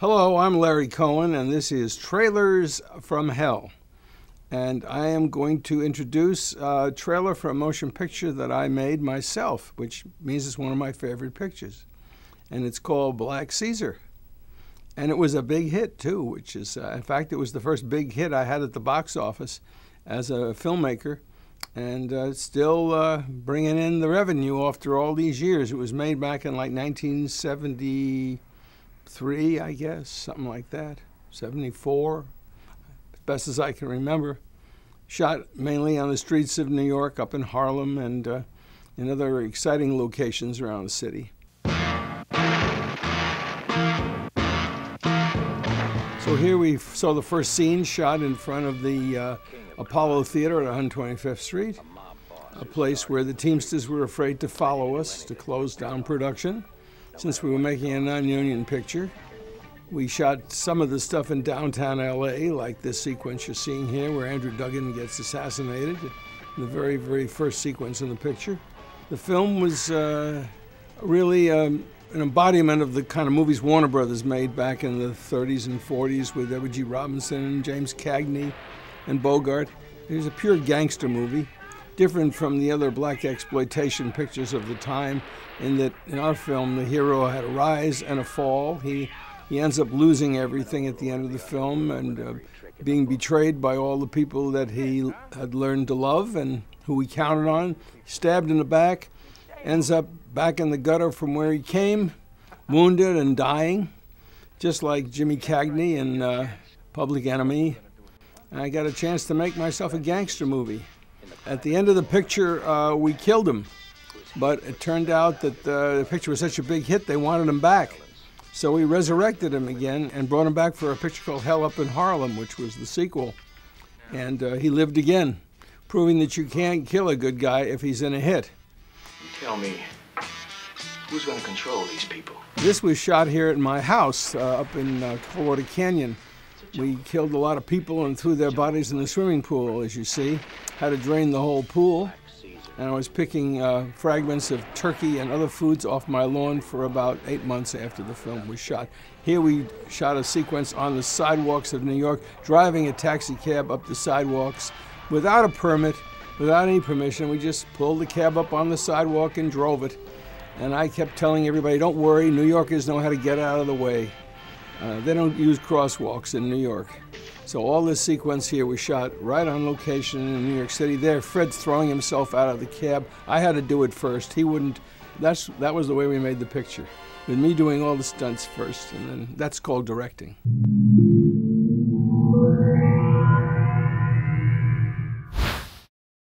Hello, I'm Larry Cohen, and this is Trailers from Hell. And I am going to introduce a trailer for a motion picture that I made myself, which means it's one of my favorite pictures. And it's called Black Caesar. And it was a big hit, too, which is, in fact, it was the first big hit I had at the box office as a filmmaker. And still bringing in the revenue after all these years. It was made back in like 1973, I guess, something like that, 74, as best as I can remember. Shot mainly on the streets of New York, up in Harlem, and in other exciting locations around the city. So here we saw the first scene shot in front of the Apollo Theater at 125th Street, a place where the Teamsters were afraid to follow us to close down production since we were making a non-union picture. We shot some of the stuff in downtown LA, like this sequence you're seeing here where Andrew Duggan gets assassinated, the very, very first sequence in the picture. The film was really an embodiment of the kind of movies Warner Brothers made back in the 30s and 40s with Edward G. Robinson and James Cagney and Bogart. It was a pure gangster movie, different from the other black exploitation pictures of the time, in that in our film the hero had a rise and a fall. He ends up losing everything at the end of the film and being betrayed by all the people that he had learned to love and who he counted on. Stabbed in the back, ends up back in the gutter from where he came, wounded and dying, just like Jimmy Cagney in Public Enemy. I got a chance to make myself a gangster movie. At the end of the picture, we killed him, but it turned out that the picture was such a big hit they wanted him back. So we resurrected him again and brought him back for a picture called Hell Up in Harlem, which was the sequel. And he lived again, proving that you can't kill a good guy if he's in a hit. Tell me, who's going to control these people? This was shot here at my house up in Coldwater Canyon. We killed a lot of people and threw their bodies in the swimming pool, as you see. Had to drain the whole pool. And I was picking fragments of turkey and other foods off my lawn for about 8 months after the film was shot. Here we shot a sequence on the sidewalks of New York, driving a taxi cab up the sidewalks without a permit, without any permission. We just pulled the cab up on the sidewalk and drove it. And I kept telling everybody, don't worry, New Yorkers know how to get out of the way. They don't use crosswalks in New York. So all this sequence here was shot right on location in New York City. There, Fred's throwing himself out of the cab. I had to do it first. He wouldn't. That was the way we made the picture, with me doing all the stunts first, and then that's called directing.